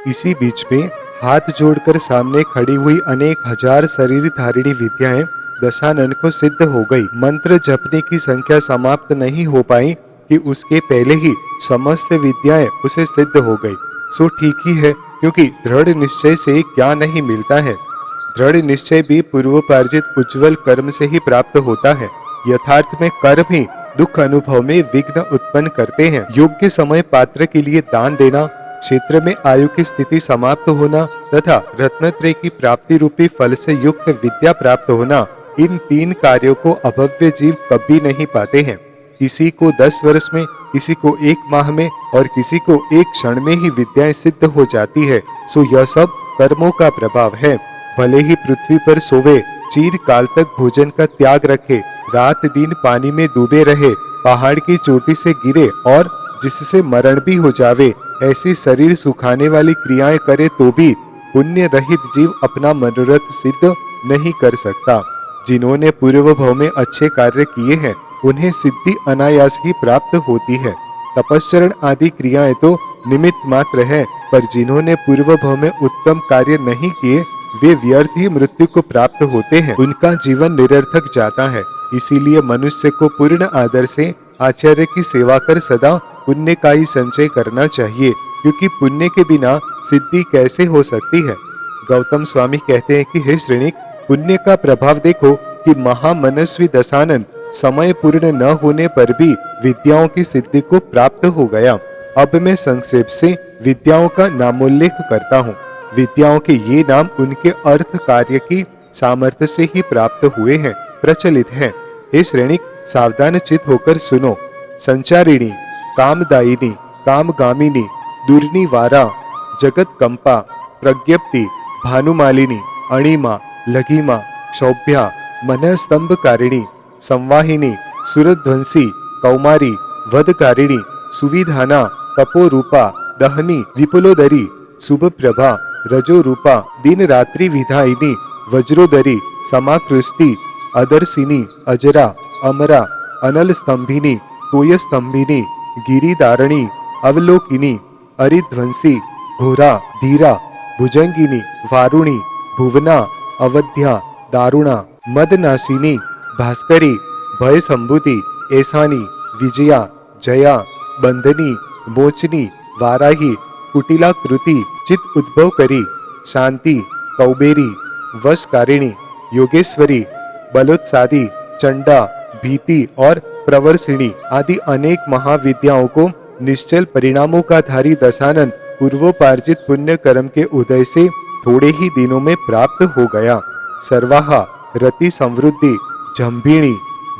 इसी बीच में हाथ जोड़कर सामने खड़ी हुई अनेक हजार शरीर धारिणी विद्याएं दशानन को सिद्ध हो गई। मंत्र जपने की संख्या समाप्त नहीं हो पाई कि उसके पहले ही समस्त विद्याएं उसे सिद्ध हो गई। सो ठीक ही है, क्योंकि दृढ़ निश्चय से ज्ञान नहीं मिलता है। दृढ़ निश्चय भी पूर्वोपार्जित उज्जवल कर्म से ही प्राप्त होता है। यथार्थ में कर्म ही दुख अनुभव में विघ्न उत्पन्न करते हैं। योग्य समय पात्र के लिए दान देना, क्षेत्र में आयु की स्थिति समाप्त होना तथा रत्नत्रय की प्राप्ति रूपी फल से युक्त विद्या प्राप्त होना, इन 3 कार्यों को अभव्य जीव कभी नहीं पाते हैं। किसी को 10 वर्ष में, किसी को 1 माह में और किसी को 1 क्षण में ही विद्याएं सिद्ध हो जाती है। सो यह सब कर्मों का प्रभाव है। भले ही पृथ्वी पर सोवे, चीर काल तक भोजन का त्याग रखे, रात दिन पानी में डूबे रहे, पहाड़ की चोटी से गिरे और जिससे मरण भी हो जावे, ऐसी शरीर सुखाने वाली क्रियाएं करे तो भी पुण्य रहित जीव अपना मनोरथ सिद्ध नहीं कर सकता। जिन्होंने पूर्व भव में अच्छे कार्य किए हैं, उन्हें सिद्धि अनायास ही प्राप्त होती है। तपश्चरण आदि क्रियाएं तो निमित्त मात्र है, पर जिन्होंने पूर्व भव में उत्तम कार्य नहीं किए, वे व्यर्थ ही मृत्यु को प्राप्त होते हैं। उनका जीवन निरर्थक जाता है। इसीलिए मनुष्य को पूर्ण आदर से आचार्य की सेवा कर सदा पुण्य का ही संचय करना चाहिए, क्योंकि पुण्य के बिना सिद्धि कैसे हो सकती है। गौतम स्वामी कहते हैं कि हे श्रेणिक, पुण्य का प्रभाव देखो कि महामनस्वी दशानन समय पूर्ण न होने पर भी विद्याओं की सिद्धि को प्राप्त हो गया। अब मैं संक्षेप से विद्याओं का नामोल्लेख करता हूँ। विद्याओं के ये नाम उनके अर्थ कार्य की सामर्थ्य से ही प्राप्त हुए हैं, प्रचलित है। हे श्रेणिक, सावधान चित होकर सुनो। संचारिणी, कामदायिनी, कामगामिनी, दुर्निवारा, जगत कंपा, प्रज्ञप्ति, भानुमालिनी, अणिमा, लघिमा, क्षौभ्या, मनस्तंभकारिणी, संवाहिनी, सुरध्वंसी, कौमारी, वधकारिणी, सुविधाना, तपोरूपा, दहनी, विपुलोदरी, शुभप्रभा, रजोरूपा, दिन रात्रि विधायिनी, वज्रोदरी, समाकृष्टि, अदर्शिनी, अजरा, अमरा, अनल स्तंभिनी, तोय स्तंभिनी, गिरिदारणी, अवलोकिनी, अरिध्वंसी, घोरा, धीरा, भुजंगिनी, वारुणी, भुवना, अवध्या, दारुणा, मदनाशिनी, भास्करी, भय संभूति, ऐसानी, विजया, जया, बंदनी, मोचनी, वाराही, कुटिलाकृति, चित उद्भव करी, शांति, कौबेरी, वशकारिणी, योगेश्वरी, बलोत्सादी, चंडा, भीति और प्रवर्षिणी आदि अनेक महाविद्याओं को निश्चल परिणामों का धारी दशानन पूर्वोपार्जित पुण्य कर्म के उदय से थोड़े ही दिनों में प्राप्त हो गया। सर्वाहा, रति समृद्धि, जंभिणी,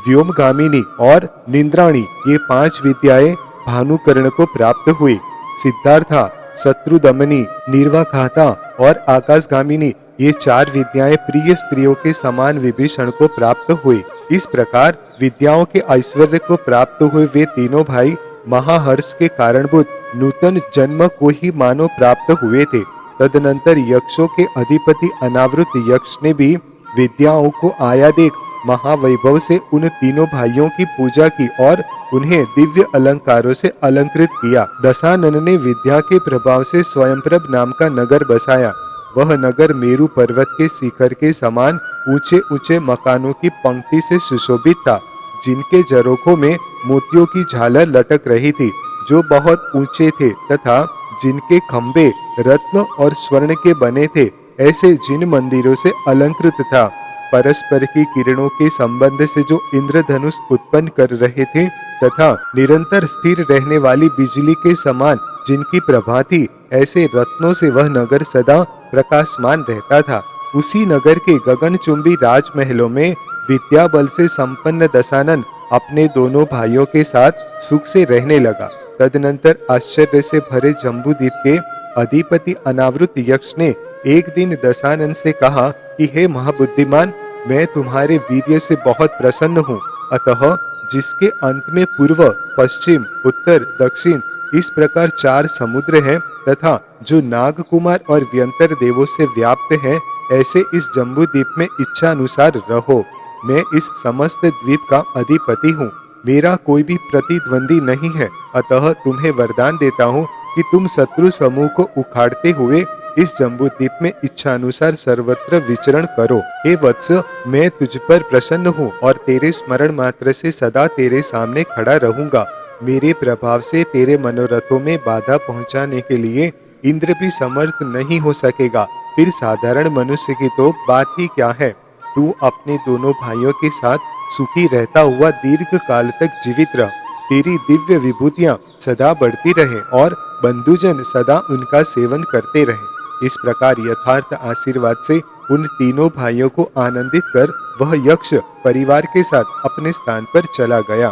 व्योमगामिनी और निंद्राणी, ये 5 विद्याएं भानुकर्ण को प्राप्त हुई। सिद्धार्था, शत्रुदमनी, निर्वाघाता और आकाशगामिनी, ये 4 विद्याएं प्रिय स्त्रियों के समान विभीषण को प्राप्त हुई। इस प्रकार विद्याओं के ऐश्वर्य को प्राप्त हुए वे तीनों भाई महाहर्ष के कारणभूत नूतन जन्म को ही मानो प्राप्त हुए थे। तदनंतर यक्षों के अधिपति अनावृत यक्ष ने भी विद्याओं को आया देख महावैभव से उन तीनों भाइयों की पूजा की और उन्हें दिव्य अलंकारों से अलंकृत किया। दशानन ने विद्या के प्रभाव से स्वयंप्रभ नाम का नगर बसाया। वह नगर मेरु पर्वत के शिखर के समान ऊंचे ऊंचे मकानों की पंक्ति से सुशोभित था, जिनके झरोखों में मोतियों की झालर लटक रही थी, जो बहुत ऊंचे थे तथा जिनके खंभे रत्न और स्वर्ण के बने थे। ऐसे जिन मंदिरों से अलंकृत था, परस्पर की किरणों के संबंध से जो इंद्रधनुष उत्पन्न कर रहे थे तथा निरंतर स्थिर रहने वाली बिजली के समान जिनकी प्रभा थी, ऐसे रत्नों से वह नगर सदा प्रकाशमान रहता था। उसी नगर के गगनचुंबी राजमहलों में विद्या बल से संपन्न दशानन अपने दोनों भाइयों के साथ सुख से रहने लगा। तदनंतर आश्चर्य से भरे जम्बूद्वीप के अधिपति अनावृत यक्ष ने एक दिन दशानन से कहा कि हे महाबुद्धिमान, मैं तुम्हारे वीर्य से बहुत प्रसन्न हूँ। अतः जिसके अंत में पूर्व, पश्चिम, उत्तर, दक्षिण इस प्रकार 4 समुद्र हैं तथा जो नाग कुमार और व्यंतर देवों से व्याप्त है, ऐसे इस जम्बूद्वीप में इच्छा अनुसार रहो। मैं इस समस्त द्वीप का अधिपति हूँ। मेरा कोई भी प्रतिद्वंदी नहीं है। अतः तुम्हें वरदान देता हूँ कि तुम शत्रु समूह को उखाड़ते हुए इस जम्बूद्वीप में इच्छानुसार सर्वत्र विचरण करो। हे वत्स, मैं तुझ पर प्रसन्न हूँ और तेरे स्मरण मात्र से सदा तेरे सामने खड़ा रहूंगा। मेरे प्रभाव से तेरे मनोरथों में बाधा पहुंचाने के लिए इंद्र भी समर्थ नहीं हो सकेगा। फिर साधारण मनुष्य की तो बात ही क्या है। तू अपने दोनों भाइयों के साथ सुखी रहता हुआ दीर्घ काल तक जीवित रह। तेरी दिव्य विभूतियां सदा बढ़ती रहे और बंधुजन सदा उनका सेवन करते रहे। इस प्रकार यथार्थ आशीर्वाद से उन तीनों भाइयों को आनंदित कर वह यक्ष परिवार के साथ अपने स्थान पर चला गया।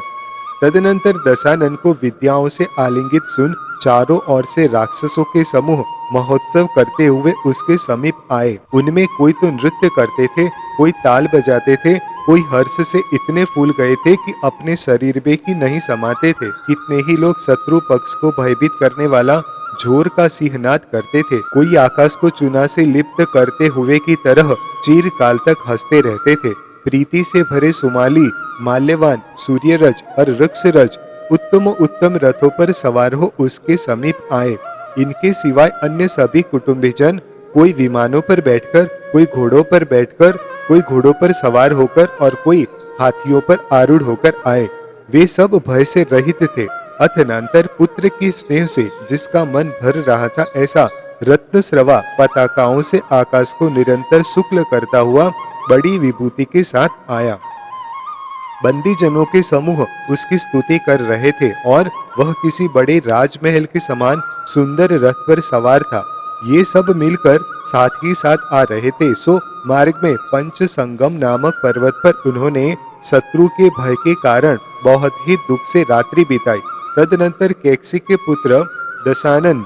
तदनंतर दशानन को विद्याओं से आलिंगित सुन चारों ओर से राक्षसों के समूह महोत्सव करते हुए उसके समीप आए। उनमें कोई तो नृत्य करते थे, कोई ताल बजाते थे, कोई हर्ष से इतने फूल गए थे कि अपने शरीर में ही नहीं समाते थे। कितने ही लोग शत्रु पक्ष को भयभीत करने वाला जोर का सिंहनाद करते थे। कोई आकाश को चूना से लिप्त करते हुए की तरह चिरकाल तक हंसते रहते थे। प्रीति से भरे सुमाली, माल्यवान, सूर्यरज और वृक्षरज उत्तम उत्तम रथों पर सवार हो उसके समीप आए। इनके सिवाय अन्य सभी कुटुंबीजन कोई विमानों पर बैठकर, कोई घोड़ों पर बैठकर, कोई घोड़ों पर सवार होकर और कोई हाथियों पर आरूढ़ होकर आए। वे सब भय से रहित थे। अथनांतर पुत्र की स्नेह से जिसका मन भर रहा था, ऐसा रत्नस्रवा पताकाओं से आकाश को निरंतर शुक्ल करता हुआ बड़ी विभूति के साथ आया। बंदीजनों के समूह उसकी स्तुति कर रहे थे और वह किसी बड़े राजमहल के समान सुंदर रथ पर सवार था। ये सब मिलकर साथ ही साथ आ रहे थे। सो मार्ग में पंच संगम नामक पर्वत पर उन्होंने शत्रु के भय के कारण बहुत ही दुख से रात्रि बिताई। तदनंतर कैकसी के पुत्र दशानन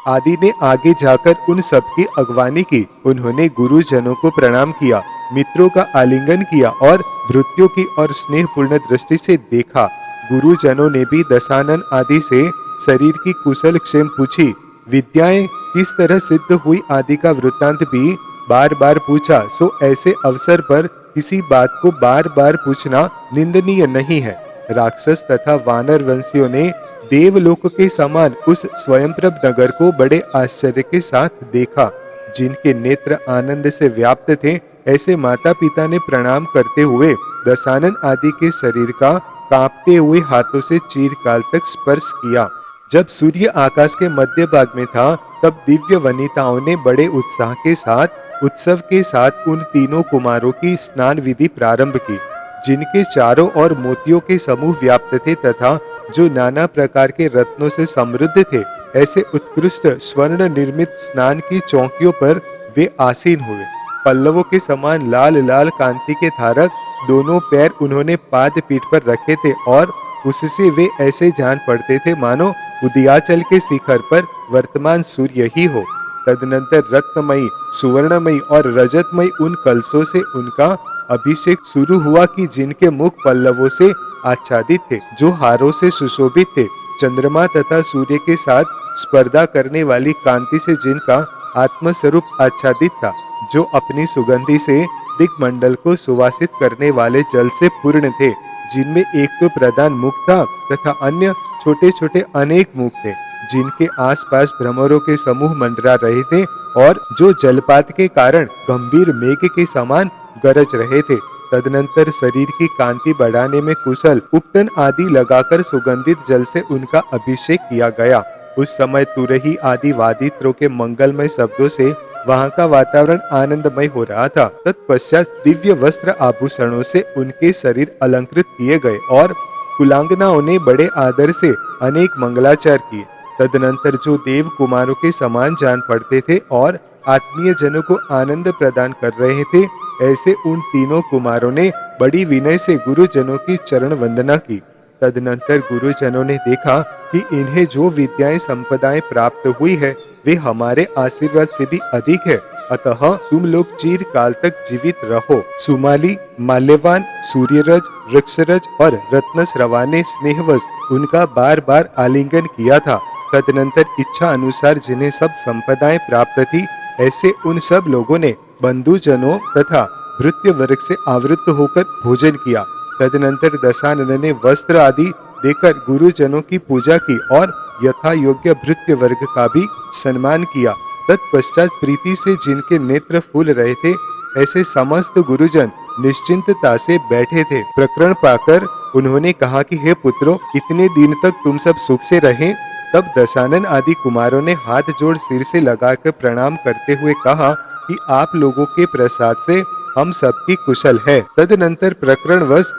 आदि ने आगे जाकर उन सब की अगवानी की। उन्होंने गुरुजनों को प्रणाम किया, मित्रों का आलिंगन किया और भृत्यों की और स्नेहपूर्ण दृष्टि से देखा। गुरुजनों ने भी दशानन आदि से शरीर की कुशल क्षेम पूछी। विद्याएं किस तरह सिद्ध हुई आदि का वृत्तांत भी बार बार पूछा। सो ऐसे अवसर पर किसी बात को बार बार पूछना निंदनीय नहीं है। राक्षस तथा वानर वंशियों ने देवलोक के समान उस स्वयंप्रभ नगर को बड़े आश्चर्य के साथ देखा। जिनके नेत्र आनंद से व्याप्त थे, ऐसे माता पिता ने प्रणाम करते हुए दशानन आदि के शरीर का कांपते हुए हाथों से चिरकाल तक स्पर्श किया। जब सूर्य आकाश के मध्य भाग में था, तब दिव्य वनिताओं ने बड़े उत्साह के साथ उत्सव के साथ उन तीनों कुमारों की स्नान विधि प्रारंभ की, जिनके चारों ओर मोतियों के समूह व्याप्त थे तथा जो नाना प्रकार के रत्नों से समृद्ध थे। ऐसे उत्कृष्ट स्वर्ण निर्मित स्नान की चौकियों पर वे आसीन हुए। पल्लवों के समान लाल लाल कांति के धारक दोनों पैर उन्होंने पाद पीठ पर रखे थे और उससे वे ऐसे जान पड़ते थे मानो उदयाचल के शिखर पर वर्तमान सूर्य ही हो। तदनंतर रत्नमयी, सुवर्णमयी और रजतमयी उन कलशों से उनका अभिषेक शुरू हुआ कि जिनके मुख पल्लवों से आच्छादित थे, जो हारों से सुशोभित थे। चंद्रमा तथा सूर्य के साथ स्पर्धा करने वाली कांति से जिनका आत्मस्वरूप आच्छादित था, जो अपनी सुगंधि से दिग्मंडल को सुवासित करने वाले जल से पूर्ण थे, जिनमें एक तो प्रधान मुख था तथा अन्य छोटे छोटे अनेक मुख थे, जिनके आसपास भ्रमरों के समूह मंडरा रहे थे और जो जलपात के कारण गंभीर मेघ के समान गरज रहे थे। तदनंतर शरीर की कांति बढ़ाने में कुशल उपटन आदि लगाकर सुगंधित जल से उनका अभिषेक किया गया। उस समय तुरही आदि वादित्रों के मंगलमय शब्दों से वहां का वातावरण आनंदमय हो रहा था। तत्पश्चात दिव्य वस्त्र आभूषणों से उनके शरीर अलंकृत किए गए और कुलांगनाओं ने बड़े आदर से अनेक मंगलाचार किए। तदनंतर जो देव कुमारों के समान जान पड़ते थे और आत्मीय जनों को आनंद प्रदान कर रहे थे, ऐसे उन तीनों कुमारों ने बड़ी विनय से गुरुजनों की चरण वंदना की। तदनंतर गुरुजनों ने देखा कि इन्हें जो विद्याएं संपदाएं प्राप्त हुई है, वे हमारे आशीर्वाद से भी अधिक है। अतः तुम लोग चिरकाल तक जीवित रहो। सुमाली, माल्यवान, सूर्यरज, वृक्षरज और रत्नस्रवा ने स्नेहवश उनका बार बार आलिंगन किया था। तदनंतर इच्छा अनुसार जिन्हें सब संपदाएं प्राप्त थी, ऐसे उन सब लोगों ने बंधुजनों तथा भृत्य वर्ग से आवृत होकर भोजन किया। तदनंतर दशानन ने वस्त्र आदि देकर गुरुजनों की पूजा की और यथा योग्य भृत्य वर्ग का भी सम्मान किया। तत्पश्चात प्रीति से जिनके नेत्र फूल रहे थे, ऐसे समस्त गुरुजन निश्चिंतता से बैठे थे। प्रकरण पाकर उन्होंने कहा कि हे पुत्रों, इतने दिन तक तुम सब सुख से रहे। तब दशानन आदि कुमारों ने हाथ जोड़ सिर से लगाकर प्रणाम करते हुए कहा कि आप लोगों के प्रसाद से हम सबकी कुशल है। तदनंतर प्रकरणवश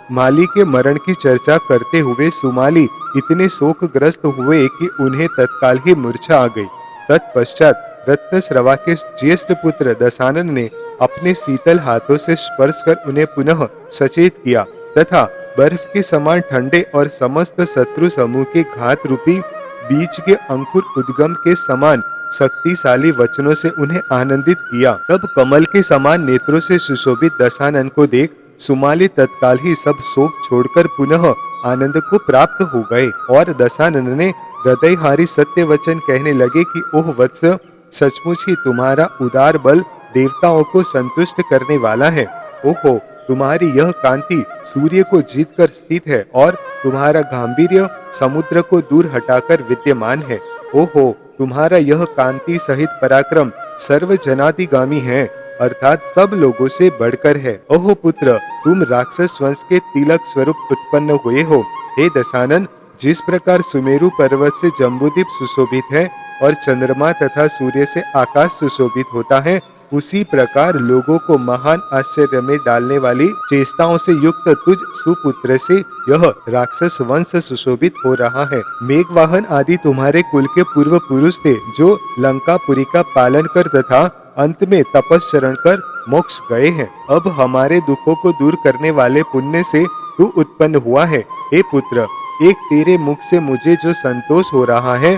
माली के मरण की चर्चा करते हुए सुमाली इतने शोकग्रस्त हुए कि उन्हें तत्काल ही मूर्छा आ गई। तत्पश्चात रत्नस्रवा के ज्येष्ठ पुत्र दशानन ने अपने शीतल हाथों से स्पर्श कर उन्हें पुनः सचेत किया तथा बर्फ के समान ठंडे और समस्त शत्रु समूह के घात रूपी बीज के अंकुर उद्गम के समान शक्तिशाली वचनों से उन्हें आनंदित किया। तब कमल के समान नेत्रों से सुशोभित दशानन को देख सुमाली तत्काल ही सब शोक छोड़कर पुनः आनंद को प्राप्त हो गए और दशानन ने हृदयहारी सत्य वचन कहने लगे कि ओह वत्स, सचमुच ही तुम्हारा उदार बल देवताओं को संतुष्ट करने वाला है। ओहो, तुम्हारी यह कांति सूर्य को जीतकर स्थित है और तुम्हारा गांभीर्य समुद्र को दूर हटाकर विद्यमान है। ओहो, तुम्हारा यह कांति सहित पराक्रम सर्व जनादिगामी है, अर्थात सब लोगों से बढ़कर है। ओहो पुत्र, तुम राक्षस वंश के तिलक स्वरूप उत्पन्न हुए हो। हे दशानन, जिस प्रकार सुमेरु पर्वत से जम्बूद्वीप सुशोभित है और चंद्रमा तथा सूर्य से आकाश सुशोभित होता है, उसी प्रकार लोगों को महान आश्चर्य में डालने वाली चेष्टाओं से युक्त तुझ सुपुत्र से यह राक्षस वंश सुशोभित हो रहा है। मेघवाहन आदि तुम्हारे कुल के पूर्व पुरुष थे, जो लंकापुरी का पालन कर तथा अंत में तपस्चरण कर मोक्ष गए हैं। अब हमारे दुखों को दूर करने वाले पुण्य से तू उत्पन्न हुआ है। हे पुत्र, एक तेरे मुख से मुझे जो संतोष हो रहा है,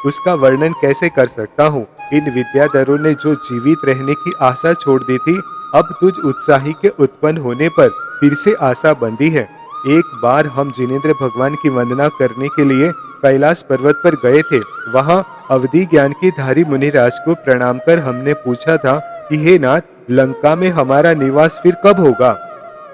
उसका वर्णन कैसे कर सकता हूँ। इन विद्याधरों ने जो जीवित रहने की आशा छोड़ दी थी, अब तुझ उत्साही के उत्पन्न होने पर फिर से आशा बंधी है। एक बार हम जिनेंद्र भगवान की वंदना करने के लिए कैलाश पर्वत पर गए थे। वहाँ अवधि ज्ञान की धारी मुनिराज को प्रणाम कर हमने पूछा था कि हे नाथ, लंका में हमारा निवास फिर कब होगा।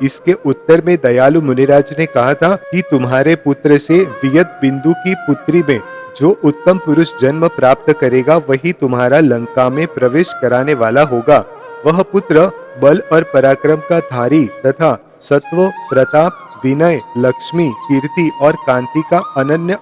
इसके उत्तर में दयालु मुनिराज ने कहा था कि तुम्हारे पुत्र से वियत बिंदु की पुत्री में जो उत्तम पुरुष जन्म प्राप्त करेगा, वही तुम्हारा लंका में प्रवेश कराने वाला होगा। वह पुत्र बल और पराक्रम का धारी तथा सत्व, प्रताप, विनय, लक्ष्मी, कीर्ति और कांति का अनन्य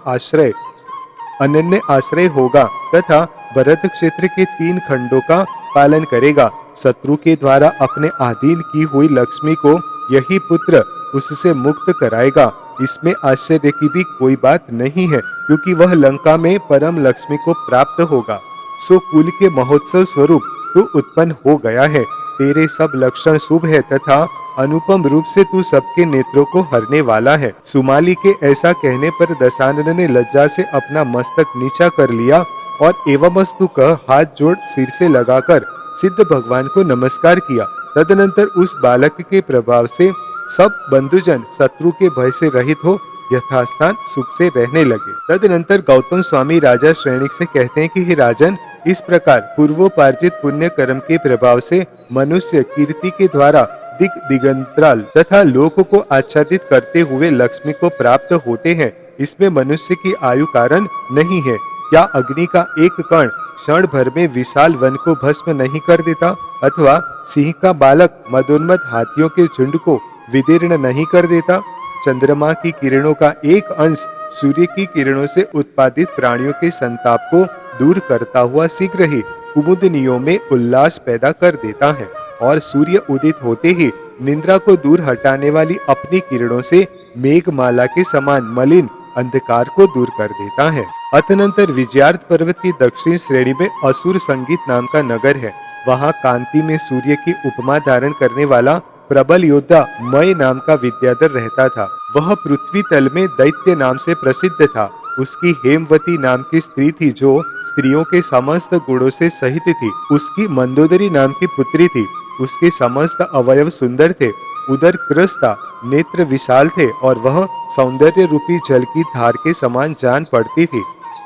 आश्रय होगा तथा भरत क्षेत्र के 3 खंडों का पालन करेगा। शत्रु के द्वारा अपने अधीन की हुई लक्ष्मी को यही पुत्र उससे मुक्त कराएगा। इसमें आश्चर्य की भी कोई बात नहीं है, क्योंकि वह लंका में परम लक्ष्मी को प्राप्त होगा। सो कुल के महोत्सव स्वरूप तू उत्पन्न हो गया है। तेरे सब लक्षण शुभ है तथा अनुपम रूप से तू सबके नेत्रों को हरने वाला है। सुमाली के ऐसा कहने पर दशानन ने लज्जा से अपना मस्तक नीचा कर लिया और एवमस्तु कह हाथ जोड़ सिर से लगाकर सिद्ध भगवान को नमस्कार किया। तदनंतर उस बालक के प्रभाव से सब बंधुजन शत्रु के भय से रहित हो यथास्थान सुख से रहने लगे। तदनंतर गौतम स्वामी राजा श्रेणिक से कहते हैं कि हे राजन, इस प्रकार पूर्वोपार्जित पुण्य कर्म के प्रभाव से मनुष्य कीर्ति के द्वारा दिगंतराल तथा लोक को आच्छादित करते हुए लक्ष्मी को प्राप्त होते हैं। इसमें मनुष्य की आयु कारण नहीं है। क्या अग्नि का एक कण क्षण भर में विशाल वन को भस्म नहीं कर देता, अथवा सिंह का बालक मदोन्मत्त हाथियों के झुंड को विदीर्ण नहीं कर देता। चंद्रमा की किरणों का एक अंश सूर्य की किरणों से उत्पादित प्राणियों के संताप को दूर करता हुआ शीघ्र ही कुमुदनियों में उल्लास पैदा कर देता है और सूर्य उदित होते ही निद्रा को दूर हटाने वाली अपनी किरणों से मेघमाला के समान मलिन अंधकार को दूर कर देता है। अतनंतर विजयार्थ पर्वत की दक्षिण श्रेणी में असुर संगीत नाम का नगर है। वहाँ कांति में सूर्य की उपमा धारण करने वाला प्रबल योद्धा मय नाम का विद्याधर रहता था। वह पृथ्वी तल में दैत्य नाम से प्रसिद्ध था। उसकी हेमवती नाम की स्त्री थी, जो स्त्रियों के समस्त गुणों से सहित थी। उसकी मंदोदरी नाम की पुत्री थी। उसके समस्त अवयव सुंदर थे, उदर कृश था, नेत्र विशाल थे और वह सौंदर्य रूपी जल की धार के समान जान पड़ती थी।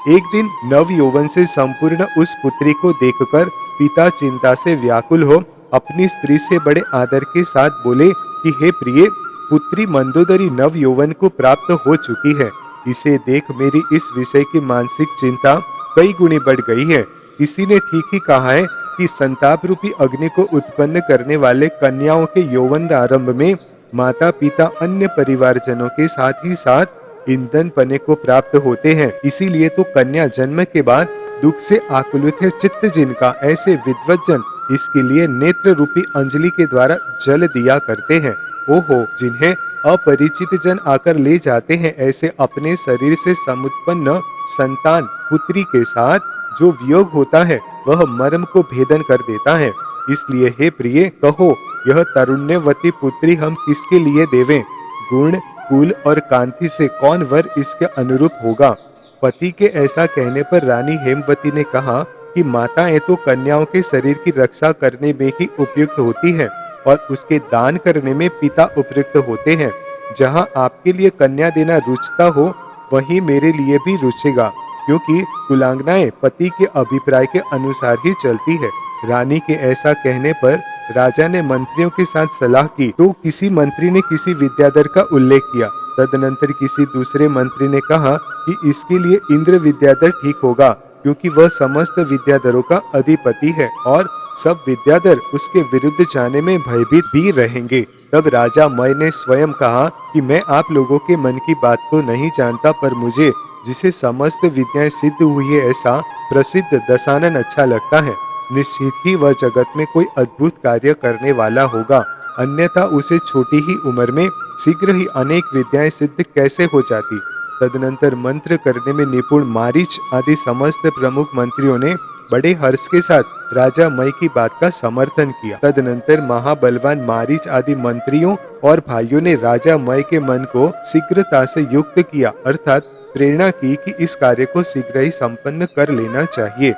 एक दिन नव यौवन से संपूर्ण उस पुत्री को देखकर पिता चिंता से व्याकुल हो अपनी स्त्री से बड़े आदर के साथ बोले कि हे प्रिय, पुत्री मंदोदरी नव यौवन को प्राप्त हो चुकी है। इसे देख मेरी इस विषय की मानसिक चिंता कई गुनी बढ़ गई है। किसी ने ठीक ही कहा है कि संताप रूपी अग्नि को उत्पन्न करने वाले कन्याओं के यौवन आरंभ में माता पिता अन्य परिवारजनों के साथ ही साथ ईंधन पने को प्राप्त होते हैं। इसीलिए तो कन्या जन्म के बाद दुख से आकुलित है चित्त जिनका, ऐसे विद्वत जन इसके लिए नेत्र रूपी अंजलि के द्वारा जल दिया करते हैं। ओहो, जिन्हें अपरिचित जन आकर ले जाते हैं, ऐसे अपने शरीर से समुत्पन्न संतान पुत्री के साथ जो वियोग होता है वह मर्म को भेदन कर देता है। इसलिए हे प्रिय, कहो यह तरुण्यवती पुत्री हम किसके लिए देवें? गुण, कुल और कांति से कौन वर इसके अनुरूप होगा? पति के ऐसा कहने पर रानी हेमवती ने कहा कि माताएं तो कन्याओं के शरीर की रक्षा करने में ही उपयुक्त होती हैं और उसके दान करने में पिता उपयुक्त होते हैं। जहां आपके लिए कन्या देना रुचता हो वहीं मेरे लिए भी रुचेगा, क्योंकि कुलांगनाएं पति के अभिप्राय के अनुसार ही चलती है। रानी के ऐसा कहने पर राजा ने मंत्रियों के साथ सलाह की तो किसी मंत्री ने किसी विद्याधर का उल्लेख किया। तदनंतर किसी दूसरे मंत्री ने कहा कि इसके लिए इंद्र विद्याधर ठीक होगा, क्योंकि वह समस्त विद्याधरों का अधिपति है और सब विद्याधर उसके विरुद्ध जाने में भयभीत भी रहेंगे। तब राजा मय ने स्वयं कहा कि मैं आप लोगों के मन की बात तो नहीं जानता, पर मुझे जिसे समस्त विद्याएं सिद्ध हुई है ऐसा प्रसिद्ध दशानन अच्छा लगता है। निश्चित ही वह जगत में कोई अद्भुत कार्य करने वाला होगा, अन्यथा उसे छोटी ही उम्र में शीघ्र ही अनेक विद्याएं सिद्ध कैसे हो जाती। तदनंतर मंत्र करने में निपुण मारीच आदि समस्त प्रमुख मंत्रियों ने बड़े हर्ष के साथ राजा मय की बात का समर्थन किया। तदनंतर महाबलवान मारीच आदि मंत्रियों और भाइयों ने राजा मय के मन को शीघ्रता से युक्त किया, अर्थात प्रेरणा की कि इस कार्य को शीघ्र ही संपन्न कर लेना चाहिए।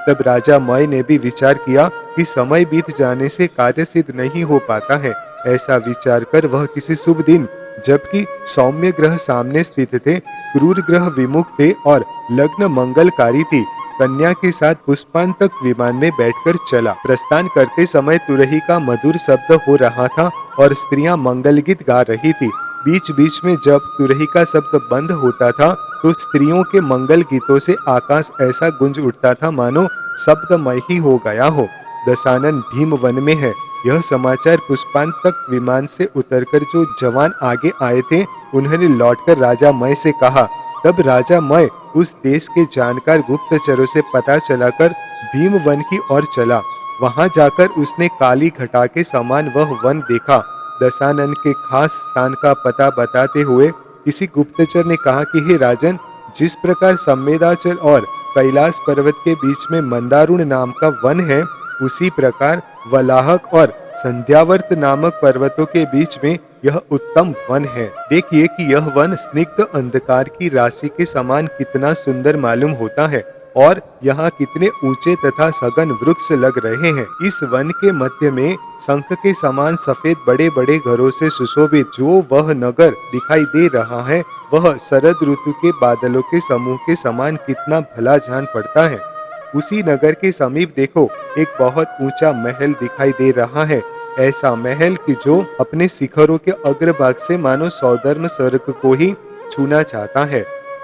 तब राजा मय ने भी विचार किया कि समय बीत जाने से कार्य सिद्ध नहीं हो पाता है। ऐसा विचार कर वह किसी शुभ दिन, जबकि सौम्य ग्रह सामने स्थित थे, क्रूर ग्रह विमुख थे और लग्न मंगलकारी थी, कन्या के साथ पुष्पांतक विमान में बैठकर चला। प्रस्थान करते समय तुरही का मधुर शब्द हो रहा था और स्त्रियां मंगल गीत गा रही थी। बीच बीच में जब तुरही का शब्द बंद होता था तो स्त्रियों के मंगल गीतों से आकाश ऐसा गुंज उठता था मानो शब्दमय ही हो गया हो। दशानन भीम वन में है। यह समाचार पुष्पांतक विमान से उतरकर जो जवान आगे आए थे उन्होंने लौटकर राजा मय से कहा। तब राजा मय उस देश के जानकार गुप्तचरों से पता चलाकर भीम वन की ओर चला। वहां जाकर उसने काली घटा के समान वह वन देखा। दशानन के खास स्थान का पता बताते हुए किसी गुप्तचर ने कहा कि हे राजन, जिस प्रकार संवेदाचल और कैलाश पर्वत के बीच में मंदारुण नाम का वन है, उसी प्रकार वलाहक और संध्यावर्त नामक पर्वतों के बीच में यह उत्तम वन है। देखिए कि यह वन स्निग्ध अंधकार की राशि के समान कितना सुंदर मालूम होता है और यहाँ कितने ऊंचे तथा सघन वृक्ष लग रहे हैं। इस वन के मध्य में शंख के समान सफेद बड़े बड़े घरों से सुशोभित जो वह नगर दिखाई दे रहा है, वह शरद ऋतु के बादलों के समूह के समान कितना भला जान पड़ता है। उसी नगर के समीप देखो, एक बहुत ऊंचा महल दिखाई दे रहा है। ऐसा महल कि जो अपने शिखरों के अग्रभाग से मानो सौधर्म स्वर्ग को ही छूना चाहता है।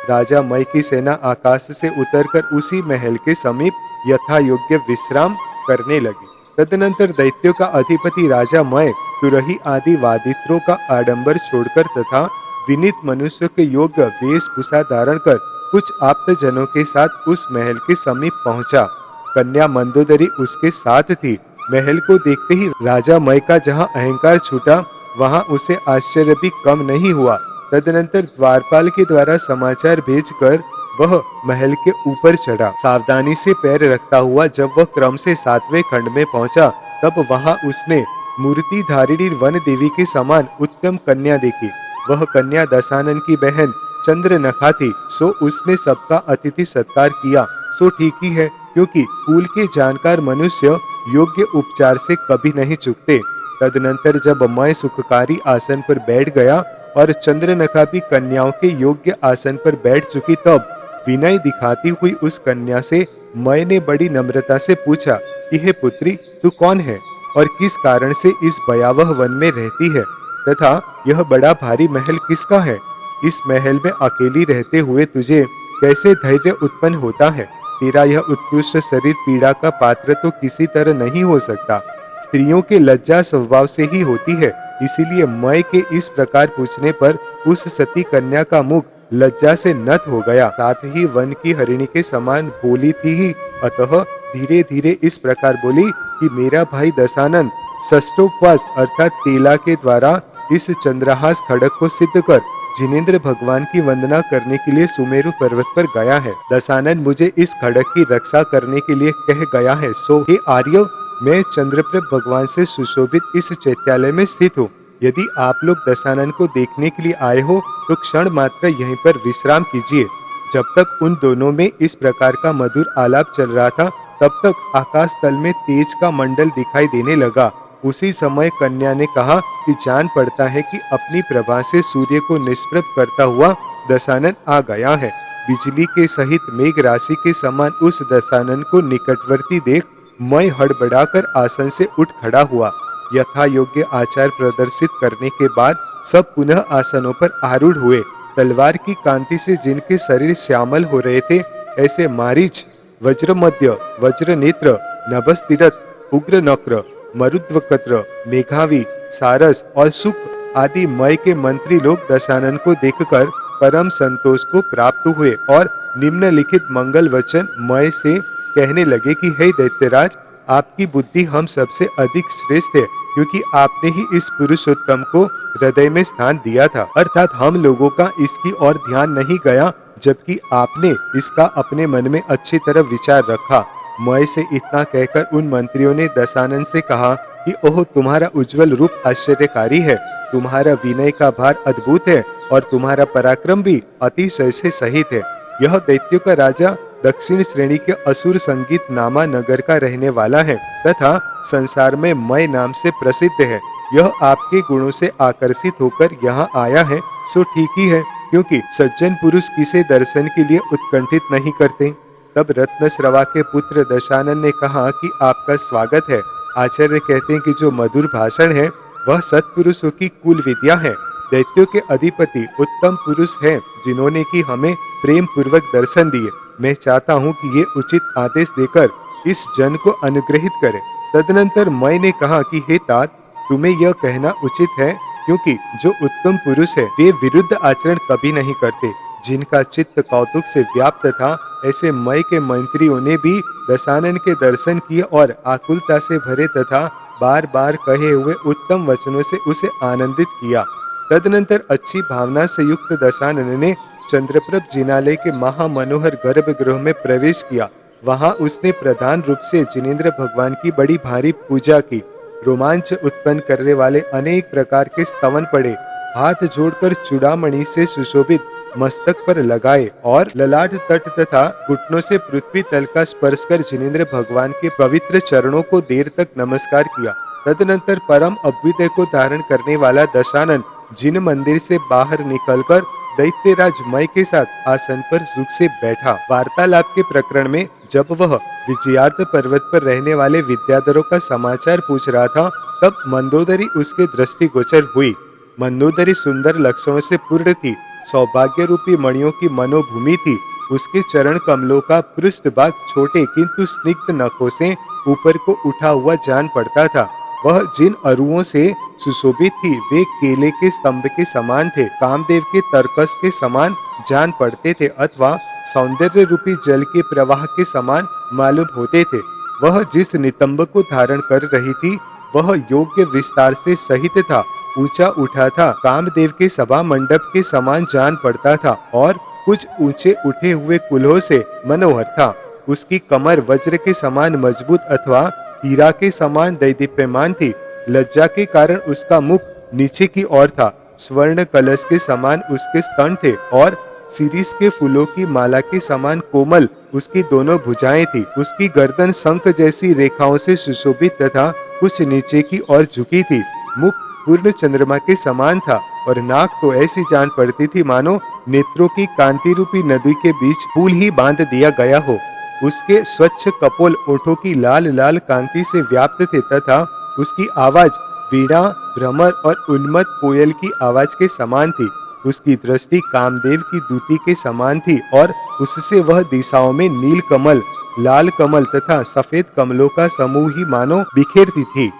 राजा मय की सेना आकाश से उतरकर उसी महल के समीप यथा योग्य विश्राम करने लगी। तदनंतर दैत्यों का अधिपति राजा मय तुरही आदि वादित्रों का आडंबर छोड़कर तथा विनीत मनुष्य के योग्य वेशभूषा धारण कर कुछ आप्तजनों के साथ उस महल के समीप पहुंचा। कन्या मंदोदरी उसके साथ थी। महल को देखते ही राजा मय का जहां अहंकार छूटा, वहां उसे आश्चर्य भी कम नहीं हुआ। तदनंतर द्वारपाल के द्वारा समाचार भेजकर वह महल के ऊपर चढ़ा। सावधानी से पैर रखता हुआ जब वह क्रम से 7वें खंड में पहुंचा, तब वहां उसने मूर्ति धारिणी वन देवी के समान उत्तम कन्या देखी। वह कन्या दशानन की बहन चंद्रनखा थी। सो उसने सबका अतिथि सत्कार किया। सो ठीक ही है, क्योंकि कुल के जानकार मनुष्य योग्य उपचार से कभी नहीं चूकते। तदनंतर जब मय सुखकारी आसन पर बैठ गया और चंद्रनखा भी कन्याओं के योग्य आसन पर बैठ चुकी, तब विनय दिखाती हुई उस कन्या से मय ने बड़ी नम्रता से पूछा कि हे पुत्री, तू कौन है और किस कारण से इस भयावह वन में रहती है, तथा यह बड़ा भारी महल किसका है? इस महल में अकेली रहते हुए तुझे कैसे धैर्य उत्पन्न होता है? तेरा यह उत्कृष्ट शरीर पीड़ा का पात्र तो किसी तरह नहीं हो सकता। स्त्रियों के लज्जा स्वभाव से ही होती है, इसीलिए मैं के इस प्रकार पूछने पर उस सती कन्या का मुख लज्जा से नत हो गया। साथ ही वन की हरिणी के समान बोली थी ही, अतः धीरे धीरे इस प्रकार बोली कि मेरा भाई दशानन षष्ठोपवास अर्थात तेला के द्वारा इस चंद्रहास खड़क को सिद्ध कर जिनेंद्र भगवान की वंदना करने के लिए सुमेरु पर्वत पर गया है। दशानन मुझे इस खड़क की रक्षा करने के लिए कह गया है। सो हे आर्य, मैं चंद्रप्रभ भगवान से सुशोभित इस चैत्यालय में स्थित हूँ। यदि आप लोग दशानन को देखने के लिए आए हो तो क्षण मात्र यहीं पर विश्राम कीजिए। जब तक उन दोनों में इस प्रकार का मधुर आलाप चल रहा था, तब तक आकाश तल में तेज का मंडल दिखाई देने लगा। उसी समय कन्या ने कहा कि जान पड़ता है कि अपनी प्रभा से सूर्य को निष्प्रभ करता हुआ दशानन आ गया है। बिजली के सहित मेघ राशि के समान उस दशानन को निकटवर्ती देख मैं हड़बड़ाकर आसन से उठ खड़ा हुआ। यथा योग्य आचार प्रदर्शित करने के बाद सब पुनः आसनों पर आरूढ़ हुए। तलवार की कांति से जिनके शरीर श्यामल हो रहे थे, ऐसे मारीच, वज्रमध्य, वज्रनेत्र, नभस्तिरथ, उग्र नक्र, मरुद्वकत्र, मेघावी, सारस और सुख आदि मय के मंत्री लोग दशानन को देखकर परम संतोष को प्राप्त हुए और निम्नलिखित मंगल वचन मय से कहने लगे कि हे दैत्यराज, आपकी बुद्धि हम सबसे अधिक श्रेष्ठ है, क्योंकि आपने ही इस पुरुषोत्तम को हृदय में स्थान दिया था। अर्थात हम लोगों का इसकी ओर ध्यान नहीं गया, जबकि आपने इसका अपने मन में अच्छी तरह विचार रखा। मय से इतना कहकर उन मंत्रियों ने दशानन से कहा कि ओह, तुम्हारा उज्जवल रूप आश्चर्यकारी है, तुम्हारा विनय का भार अद्भुत है और तुम्हारा पराक्रम भी अतिशय से सहित है। यह दैत्यों का राजा दक्षिण श्रेणी के असुर संगीत नामा नगर का रहने वाला है तथा संसार में मय नाम से प्रसिद्ध है। यह आपके गुणों से आकर्षित होकर यहाँ आया है, सो ठीक ही है, क्योंकि सज्जन पुरुष किसे दर्शन के लिए उत्कंठित नहीं करते। तब रत्नश्रवा के पुत्र दशानन ने कहा कि आपका स्वागत है। आचार्य कहते हैं कि जो मधुर भाषण है वह सत्पुरुषों की कुल विद्या है। दैत्यों के अधिपति उत्तम पुरुष हैं, जिन्होंने कि हमें प्रेम पूर्वक दर्शन दिए। मैं चाहता हूँ कि ये उचित आदेश देकर इस जन को अनुग्रहित करें। तदनंतर मैंने कहा कि हे तात, तुम्हें यह कहना उचित है, क्योंकि जो उत्तम पुरुष है वे विरुद्ध आचरण कभी नहीं करते। जिनका चित्त कौतुक से व्याप्त था, ऐसे मय के मंत्रियों ने भी दशानन के दर्शन किए और आकुलता से भरे तथा बार बार कहे हुए उत्तम वचनों से उसे आनंदित किया। तदनंतर अच्छी भावना से युक्त दशानन ने चंद्रप्रभ जिनालय के महामनोहर गर्भगृह में प्रवेश किया। वहां उसने प्रधान रूप से जिनेंद्र भगवान की बड़ी भारी पूजा की। रोमांच उत्पन्न करने वाले अनेक प्रकार के स्तवन पड़े, हाथ जोड़कर चूड़ामणि से सुशोभित मस्तक पर लगाए और ललाट तट तथा घुटनों से पृथ्वी तल का स्पर्श कर जिनेंद्र भगवान के पवित्र चरणों को देर तक नमस्कार किया। तदनंतर परम अभ्युदय को धारण करने वाला दशानन जिन मंदिर से बाहर निकलकर दैत्यराज मय के साथ आसन पर सुख से बैठा। वार्तालाप के प्रकरण में जब वह विजयार्थ पर्वत पर रहने वाले विद्याधरों का समाचार पूछ रहा था, तब मंदोदरी उसके दृष्टिगोचर हुई। मंदोदरी सुंदर लक्षणों से पूर्ण थी, सौभाग्य रूपी मणियों की मनोभूमि थी। उसके चरण कमलों का पृष्ठभाग छोटे किंतु स्निग्ध नखों से ऊपर को उठा हुआ जान पड़ता था। वह जिन अरुओं से सुशोभित थी वे केले के स्तंभ के समान थे, कामदेव के तरकस के समान जान पड़ते थे अथवा सौंदर्य रूपी जल के प्रवाह के समान मालूम होते थे। वह जिस नितंब को धारण कर रही थी वह योग्य विस्तार से सहित था, ऊंचा उठा था, कामदेव के सभा मंडप के समान जान पड़ता था और कुछ ऊंचे उठे हुए कुल्हों से मनोहर था। उसकी कमर वज्र के समान मजबूत अथवा हीरा के समान दैदीप्यमान थी। लज्जा के कारण उसका मुख नीचे की ओर था। स्वर्ण कलश के समान उसके स्तन थे और शिरीष के फूलों की माला के समान कोमल उसकी दोनों भुजाएं थी। उसकी गर्दन शंख जैसी रेखाओं से सुशोभित तथा कुछ नीचे की ओर झुकी थी। मुख पूर्ण चंद्रमा के समान था और नाक तो ऐसी जान पड़ती थी मानो नेत्रों की कांति रूपी नदी के बीच पुल ही बांध दिया गया हो। उसके स्वच्छ कपोल ओठों की लाल लाल कांति से व्याप्त थे तथा उसकी आवाज वीणा, भ्रमर और उन्मत्त कोयल की आवाज के समान थी। उसकी दृष्टि कामदेव की दूती के समान थी और उससे वह दिशाओं में नील कमल, लाल कमल तथा सफेद कमलों का समूह ही मानो बिखेरती थी।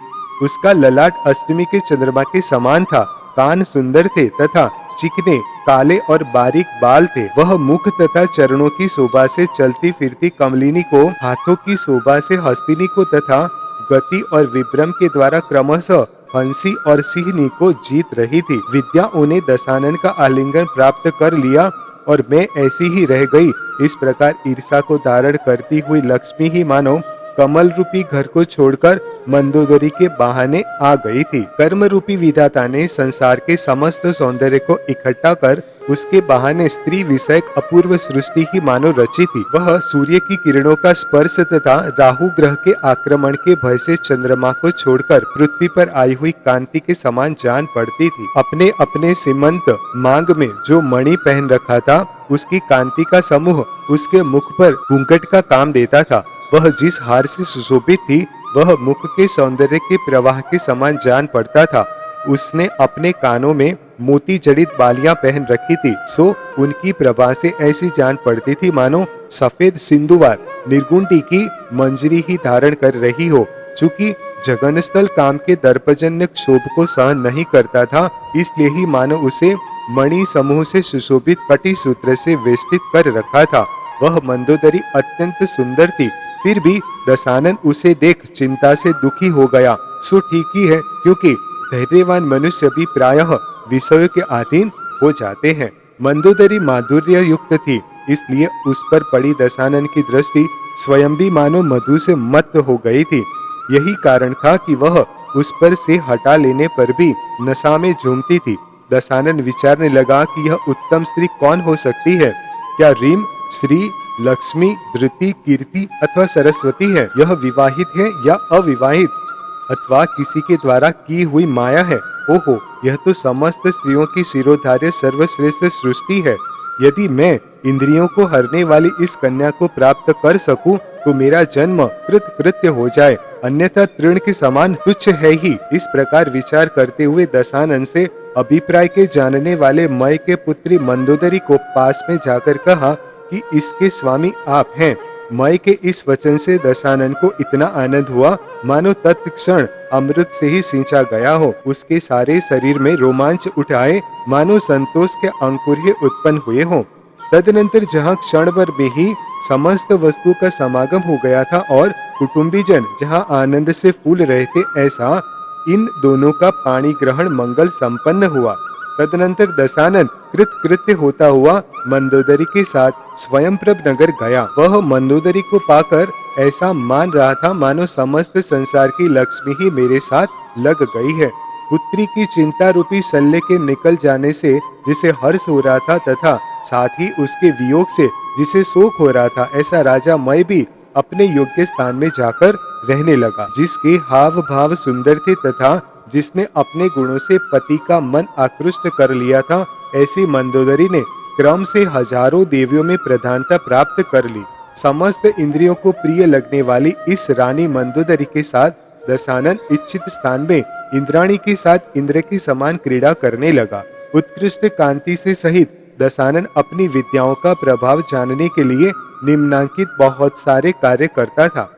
उसका ललाट अष्टमी के चंद्रमा के समान था। कान सुंदर थे तथा चिकने, काले और बारीक बाल थे। वह मुख तथा चरणों की शोभा से चलती फिरती कमलिनी को, हाथों की शोभा से हस्तिनी को तथा गति और विभ्रम के द्वारा क्रमशः हंसी और सिंहनी को जीत रही थी। विद्याओं ने दशानन का आलिंगन प्राप्त कर लिया और मैं ऐसी ही रह गई। इस प्रकार ईर्षा को धारण करती हुई लक्ष्मी ही मानो कमल रूपी घर को छोड़कर मंदोदरी के बहाने आ गई थी। कर्म रूपी विधाता ने संसार के समस्त सौंदर्य को इकट्ठा कर उसके बहाने स्त्री विषयक अपूर्व सृष्टि ही मानो रची थी। वह सूर्य की किरणों का स्पर्श तथा राहु ग्रह के आक्रमण के भय से चंद्रमा को छोड़कर पृथ्वी पर आई हुई कांति के समान जान पड़ती थी। अपने अपने सीमंत मांग में जो मणि पहन रखा था, उसकी कांति का समूह उसके मुख पर घूंघट का काम देता था। वह जिस हार से सुशोभित थी, वह मुख के सौंदर्य के प्रवाह के समान जान पड़ता था। उसने अपने कानों में मोती जड़ित बालियां पहन रखी थी, सो उनकी प्रभा से ऐसी जान पड़ती थी मानो सफेद सिंधुवार निर्गुंडी की मंजरी ही धारण कर रही हो। चूंकि जगनस्थल काम के दर्पजन्य क्षोभ को सहन नहीं करता था, इसलिए ही मानो उसे मणि समूह से सुशोभित कटी सूत्र से वेष्टित कर रखा था। वह मंदोदरी अत्यंत सुंदर थी, फिर भी दशानन उसे देख चिंता से दुखी हो गया। सो ठीक ही है, क्योंकि धैर्यवान मनुष्य भी प्रायः विषयों के अधीन हो जाते हैं। मंदोदरी माधुर्य युक्त थी, इसलिए उस पर पड़ी दशानन की दृष्टि स्वयं भी मानो मधु से मत्त हो गई थी। यही कारण था कि वह उस पर से हटा लेने पर भी नशा में झूमती थी। दशानन विचारने लगा कि यह उत्तम स्त्री कौन हो सकती है। क्या रीम, श्री, लक्ष्मी, धृति, कीर्ति अथवा सरस्वती है? यह विवाहित है या अविवाहित, अथवा किसी के द्वारा की हुई माया है? ओहो, यह तो समस्त स्त्रियों की शिरोधार्य सर्वश्रेष्ठ सृष्टि है। यदि मैं इंद्रियों को हरने वाली इस कन्या को प्राप्त कर सकूं, तो मेरा जन्म कृतकृत्य हो जाए, अन्यथा तृण के समान तुच्छ है ही। इस प्रकार विचार करते हुए दशानन से अभिप्राय के जानने वाले मय के पुत्री मंदोदरी को पास में जाकर कहा कि इसके स्वामी आप हैं। मय के इस वचन से दशानन को इतना आनंद हुआ मानो तत्क्षण अमृत से ही सिंचा गया हो। उसके सारे शरीर में रोमांच उठाए, मानो संतोष के अंकुर ही उत्पन्न हुए हों। तदनंतर जहाँ क्षण भर में ही समस्त वस्तु का समागम हो गया था और कुटुंबीजन जहाँ आनंद से फूल रहे थे, ऐसा इन दोनों का पाणी ग्रहण मंगल संपन्न हुआ। तदनंतर दशानन कृतकृत्य होता हुआ मंदोदरी के साथ स्वयंप्रभ नगर गया। वह मंदोदरी को पाकर ऐसा मान रहा था मानो समस्त संसार की लक्ष्मी ही मेरे साथ लग गई है। पुत्री की चिंता रूपी शल्य के निकल जाने से जिसे हर्ष हो रहा था, तथा साथ ही उसके वियोग से जिसे शोक हो रहा था, ऐसा राजा मय भी अपने योग्य स्थान में जाकर रहने लगा। जिसके हाव भाव सुंदर थे तथा जिसने अपने गुणों से पति का मन आकृष्ट कर लिया था, ऐसी मंदोदरी ने क्रम से हजारों देवियों में प्रधानता प्राप्त कर ली। समस्त इंद्रियों को प्रिय लगने वाली इस रानी मंदोदरी के साथ दशानन इच्छित स्थान में इंद्राणी के साथ इंद्र की समान क्रीड़ा करने लगा। उत्कृष्ट कांति से सहित दशानन अपनी विद्याओं का प्रभाव जानने के लिए निम्नांकित बहुत सारे कार्य करता था।